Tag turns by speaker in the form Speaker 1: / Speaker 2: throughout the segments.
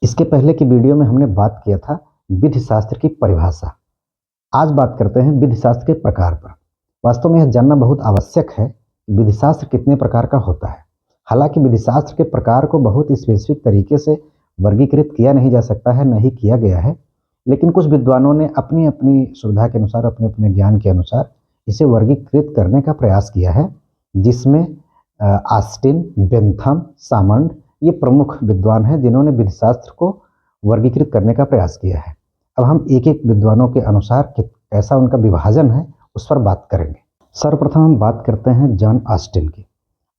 Speaker 1: इसके पहले की वीडियो में हमने बात किया था विधि शास्त्र की परिभाषा। आज बात करते हैं विधि शास्त्र के प्रकार पर। वास्तव में यह जानना बहुत आवश्यक है कि विधि शास्त्र कितने प्रकार का होता है। हालांकि विधि शास्त्र के प्रकार को बहुत स्पेसिफिक तरीके से वर्गीकृत किया नहीं जा सकता है, नहीं किया गया है, लेकिन कुछ विद्वानों ने अपनी अपनी सुविधा के अनुसार, अपने अपने ज्ञान के अनुसार इसे वर्गीकृत करने का प्रयास किया है, जिसमें ऑस्टिन, बेंथम, सामंड ये प्रमुख विद्वान हैं जिन्होंने विधि शास्त्र को वर्गीकृत करने का प्रयास किया है। अब हम एक एक विद्वानों के अनुसार कैसा उनका विभाजन है उस पर बात करेंगे। सर्वप्रथम हम बात करते हैं जॉन ऑस्टिन की।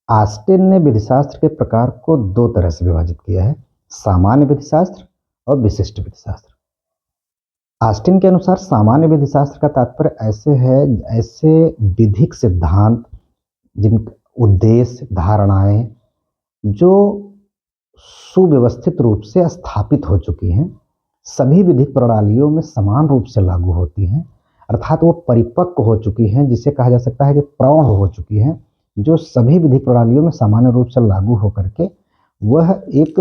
Speaker 1: ऑस्टिन ने विधि शास्त्र के प्रकार को दो तरह से विभाजित किया है, सामान्य विधि शास्त्र और विशिष्ट विधि शास्त्र। ऑस्टिन के अनुसार सामान्य विधि शास्त्र का तात्पर्य ऐसे विधिक सिद्धांत, जिन उद्देश्य, धारणाएं जो सुव्यवस्थित रूप से स्थापित हो चुकी हैं, सभी विधिक प्रणालियों में समान रूप से लागू होती हैं, अर्थात वो परिपक्व हो चुकी हैं, जिसे कहा जा सकता है कि प्रौढ़ हो चुकी हैं, जो सभी विधिक प्रणालियों में सामान्य रूप से लागू होकर के वह एक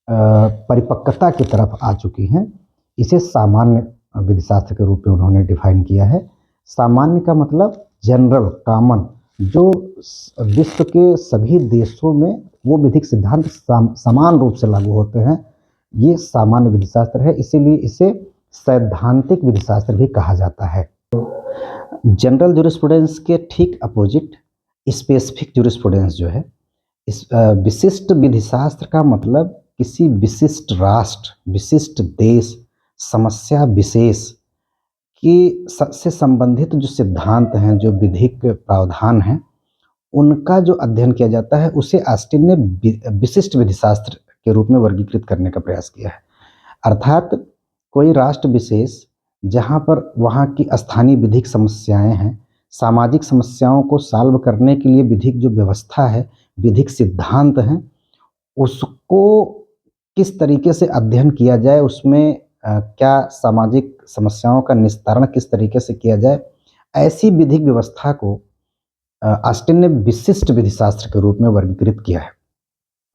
Speaker 1: परिपक्वता की तरफ आ चुकी हैं। इसे सामान्य विधि शास्त्र के रूप में उन्होंने डिफाइन किया है। सामान्य का मतलब जनरल, कॉमन, जो विश्व के सभी देशों में वो विधिक सिद्धांत समान रूप से लागू होते हैं, ये सामान्य विधि शास्त्र है। इसीलिए इसे सैद्धांतिक विधि शास्त्र भी कहा जाता है। जनरल ज्यूरिस्प्रूडेंस के ठीक अपोजिट स्पेसिफिक ज्यूरिस्प्रूडेंस जो है, इस विशिष्ट विधि शास्त्र का मतलब किसी विशिष्ट राष्ट्र, विशिष्ट देश, समस्या विशेष की से संबंधित जो सिद्धांत हैं, जो विधिक प्रावधान हैं, उनका जो अध्ययन किया जाता है, उसे ऑस्टिन ने विशिष्ट विधि शास्त्र के रूप में वर्गीकृत करने का प्रयास किया है। अर्थात कोई राष्ट्र विशेष जहाँ पर वहाँ की स्थानीय विधिक समस्याएं हैं, सामाजिक समस्याओं को सॉल्व करने के लिए विधिक जो व्यवस्था है, विधिक सिद्धांत हैं, उसको किस तरीके से अध्ययन किया जाए, उसमें क्या सामाजिक समस्याओं का निस्तारण किस तरीके से किया जाए, ऐसी विधिक व्यवस्था को ऑस्टिन ने विशिष्ट विधि शास्त्र के रूप में वर्गीकृत किया है।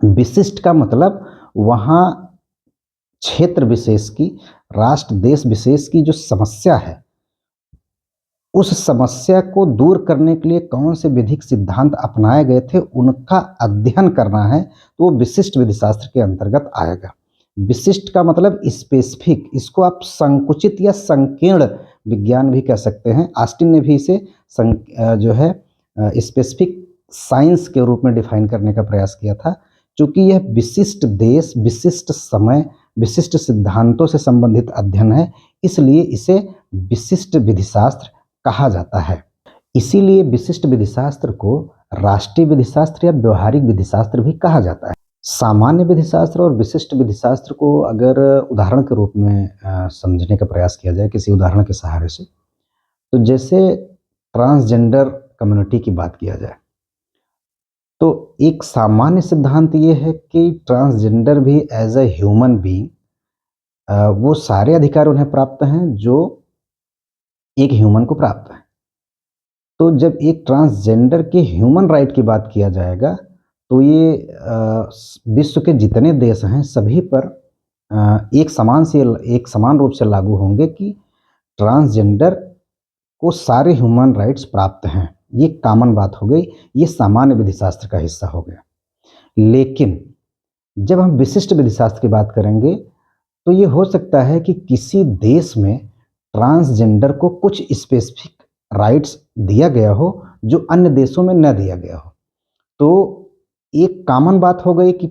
Speaker 1: विशिष्ट का मतलब वहाँ क्षेत्र विशेष की, राष्ट्र देश विशेष की जो समस्या है, उस समस्या को दूर करने के लिए कौन से विधिक सिद्धांत अपनाए गए थे, उनका अध्ययन करना है, तो वो विशिष्ट विधि शास्त्र के अंतर्गत आएगा। विशिष्ट का मतलब स्पेसिफिक, इसको आप संकुचित या संकीर्ण विज्ञान भी कह सकते हैं। ऑस्टिन ने भी इसे जो है स्पेसिफिक साइंस के रूप में डिफाइन करने का प्रयास किया था। क्योंकि यह विशिष्ट देश, विशिष्ट समय, विशिष्ट सिद्धांतों से संबंधित अध्ययन है, इसलिए इसे विशिष्ट विधि शास्त्र कहा जाता है। इसीलिए विशिष्ट विधि शास्त्र को राष्ट्रीय विधि शास्त्र या व्यवहारिक विधि शास्त्र भी कहा जाता है। सामान्य विधि शास्त्र और विशिष्ट विधि शास्त्र को अगर उदाहरण के रूप में समझने का प्रयास किया जाए, किसी उदाहरण के सहारे से, तो जैसे ट्रांसजेंडर कम्युनिटी की बात किया जाए, तो एक सामान्य सिद्धांत ये है कि ट्रांसजेंडर भी एज ए ह्यूमन बीइंग वो सारे अधिकार उन्हें प्राप्त हैं जो एक ह्यूमन को प्राप्त है। तो जब एक ट्रांसजेंडर के ह्यूमन राइट की बात किया जाएगा, तो ये विश्व के जितने देश हैं सभी पर एक समान रूप से लागू होंगे कि ट्रांसजेंडर को सारे ह्यूमन राइट्स प्राप्त हैं। ये कॉमन बात हो गई, ये सामान्य विधि शास्त्र का हिस्सा हो गया। लेकिन जब हम विशिष्ट विधि शास्त्र की बात करेंगे, तो ये हो सकता है कि किसी देश में ट्रांसजेंडर को कुछ स्पेसिफिक राइट्स दिया गया हो जो अन्य देशों में न दिया गया हो। तो एक कॉमन बात हो गई कि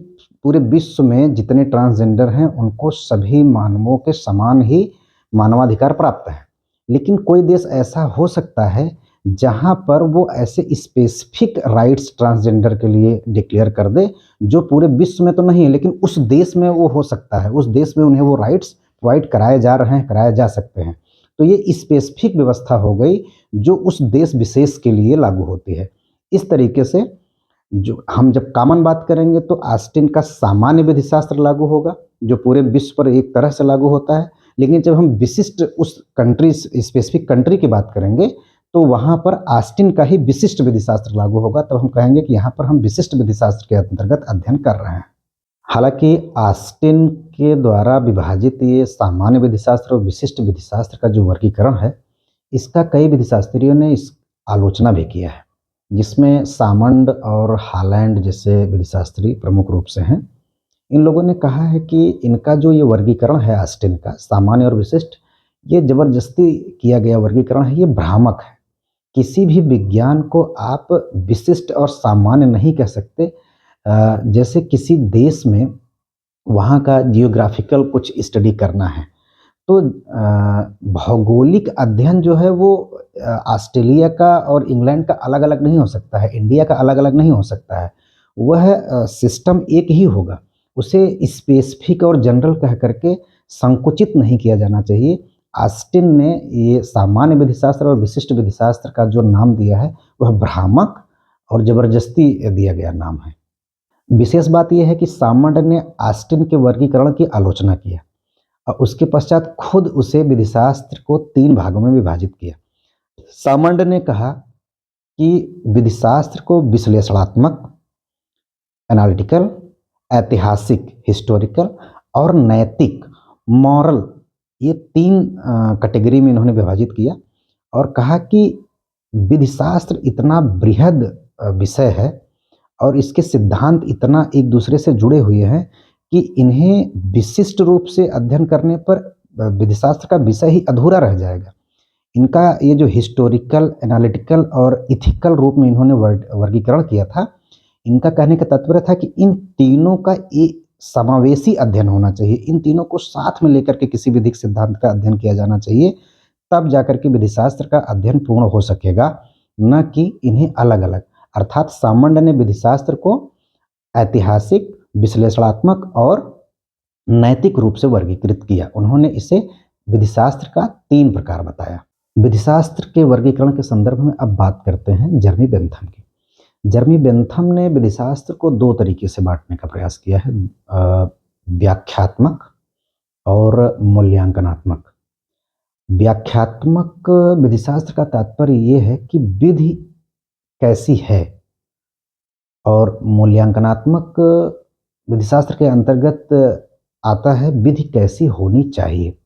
Speaker 1: पूरे विश्व में जितने ट्रांसजेंडर हैं उनको सभी मानवों के समान ही मानवाधिकार प्राप्त है। लेकिन कोई देश ऐसा हो सकता है जहां पर वो ऐसे स्पेसिफिक राइट्स ट्रांसजेंडर के लिए डिक्लेयर कर दे जो पूरे विश्व में तो नहीं है, लेकिन उस देश में वो हो सकता है, उस देश में उन्हें वो राइट्स प्रोवाइड कराए जा रहे हैं, कराए जा सकते हैं। तो ये स्पेसिफिक व्यवस्था हो गई जो उस देश विशेष के लिए लागू होती है। इस तरीके से जो हम जब कॉमन बात करेंगे तो ऑस्टिन का सामान्य विधि शास्त्र लागू होगा जो पूरे विश्व पर एक तरह से लागू होता है। लेकिन जब हम विशिष्ट उस कंट्री, स्पेसिफिक कंट्री की बात करेंगे, तो वहाँ पर ऑस्टिन का ही विशिष्ट विधि शास्त्र लागू होगा। तब हम कहेंगे कि यहाँ पर हम विशिष्ट विधि शास्त्र के अंतर्गत अध्ययन कर रहे हैं। हालांकि ऑस्टिन के द्वारा विभाजित ये सामान्य विधिशास्त्र और विशिष्ट विधिशास्त्र का जो वर्गीकरण है, इसका कई विधिशास्त्रियों ने इस आलोचना भी किया है, जिसमें सामंड और हालैंड जैसे विधिशास्त्री प्रमुख रूप से हैं। इन लोगों ने कहा है कि इनका जो ये वर्गीकरण है ऑस्टिन का, सामान्य और विशिष्ट, ये जबरदस्ती किया गया वर्गीकरण है, ये भ्रामक है। किसी भी विज्ञान को आप विशिष्ट और सामान्य नहीं कह सकते। जैसे किसी देश में वहाँ का जियोग्राफिकल कुछ स्टडी करना है, तो भौगोलिक अध्ययन जो है वो ऑस्ट्रेलिया का और इंग्लैंड का अलग-अलग नहीं हो सकता है, इंडिया का अलग-अलग नहीं हो सकता है। वह सिस्टम एक ही होगा। उसे स्पेसिफिक और जनरल कह कर के संकुचित नहीं किया जाना चाहिए। ऑस्टिन ने ये सामान्य विधिशास्त्र और विशिष्ट विधिशास्त्र का जो नाम दिया है, वह भ्रामक और ज़बरदस्ती दिया गया नाम है। विशेष बात यह है कि सामंड ने ऑस्टिन के वर्गीकरण की आलोचना किया और उसके पश्चात खुद उसे विधिशास्त्र को 3 भागों में विभाजित किया। सामंड ने कहा कि विधिशास्त्र को विश्लेषणात्मक, एनालिटिकल, ऐतिहासिक, हिस्टोरिकल और नैतिक, मॉरल, ये 3 कैटेगरी में इन्होंने विभाजित किया और कहा कि विधिशास्त्र इतना बृहद विषय है और इसके सिद्धांत इतना एक दूसरे से जुड़े हुए हैं कि इन्हें विशिष्ट रूप से अध्ययन करने पर विधिशास्त्र का विषय ही अधूरा रह जाएगा। इनका ये जो हिस्टोरिकल, एनालिटिकल और इथिकल रूप में इन्होंने वर्गीकरण किया था, इनका कहने का तात्पर्य था कि इन तीनों का एक समावेशी अध्ययन होना चाहिए। इन तीनों को साथ में लेकर के किसी विधिक सिद्धांत का अध्ययन किया जाना चाहिए, तब जाकर के विधिशास्त्र का अध्ययन पूर्ण हो सकेगा, न कि इन्हें अलग-अलग। अर्थात सामंड ने विधिशास्त्र को ऐतिहासिक, विश्लेषणात्मक और नैतिक रूप से वर्गीकृत किया। उन्होंने इसे विधिशास्त्र का 3 प्रकार बताया। विधिशास्त्र के वर्गीकरण के संदर्भ में अब बात करते हैं जर्मी बेंथम की। जर्मी बेंथम ने विधिशास्त्र को 2 तरीके से बांटने का प्रयास किया है, व्याख्यात्मक और मूल्यांकनात्मक। व्याख्यात्मक विधिशास्त्र का तात्पर्य ये है कि विधि कैसी है, और मूल्यांकनात्मक विधिशास्त्र के अंतर्गत आता है विधि कैसी होनी चाहिए।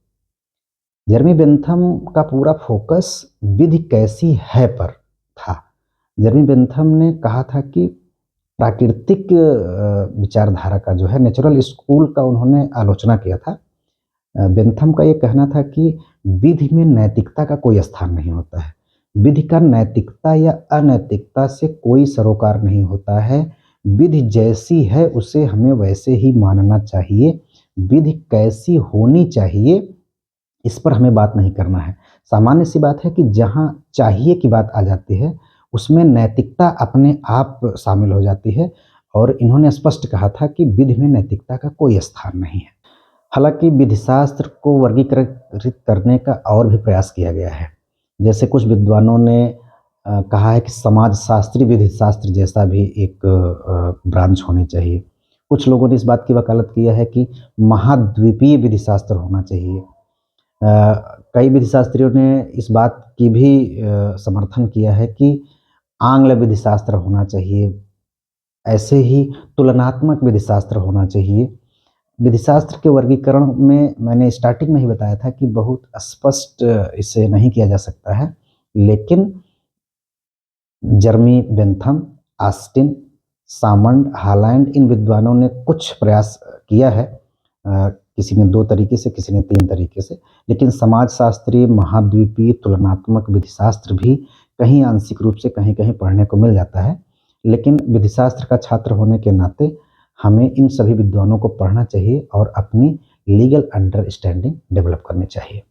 Speaker 1: जर्मी बेंथम का पूरा फोकस विधि कैसी है पर था। जर्मी बेंथम ने कहा था कि प्राकृतिक विचारधारा का जो है, नेचुरल स्कूल का उन्होंने आलोचना किया था। बेंथम का ये कहना था कि विधि में नैतिकता का कोई स्थान नहीं होता है। विधि का नैतिकता या अनैतिकता से कोई सरोकार नहीं होता है। विधि जैसी है उसे हमें वैसे ही मानना चाहिए। विधि कैसी होनी चाहिए, इस पर हमें बात नहीं करना है। सामान्य सी बात है कि जहाँ चाहिए की बात आ जाती है, उसमें नैतिकता अपने आप शामिल हो जाती है, और इन्होंने स्पष्ट कहा था कि विधि में नैतिकता का कोई स्थान नहीं है। हालांकि विधिशास्त्र को वर्गीकृत करने का और भी प्रयास किया गया है। जैसे कुछ विद्वानों ने कहा है कि समाजशास्त्री विधिशास्त्र जैसा भी एक ब्रांच होनी चाहिए। कुछ लोगों ने इस बात की वकालत किया है कि महाद्वीपीय विधिशास्त्र होना चाहिए। कई विधिशास्त्रियों ने इस बात की भी समर्थन किया है कि आंग्ल विधिशास्त्र होना चाहिए। ऐसे ही तुलनात्मक विधिशास्त्र होना चाहिए। विधिशास्त्र के वर्गीकरण में मैंने स्टार्टिंग में ही बताया था कि बहुत स्पष्ट इसे नहीं किया जा सकता है, लेकिन जर्मी बेंथम, ऑस्टिन, सामंड, हालैंड, इन विद्वानों ने कुछ प्रयास किया है। किसी ने 2 तरीके से, किसी ने 3 तरीके से, लेकिन समाजशास्त्री, महाद्वीपीय, तुलनात्मक विधिशास्त्र भी कहीं आंशिक रूप से कहीं-कहीं पढ़ने को मिल जाता है। लेकिन विधिशास्त्र का छात्र होने के नाते हमें इन सभी विद्वानों को पढ़ना चाहिए और अपनी लीगल अंडरस्टैंडिंग डेवलप करनी चाहिए।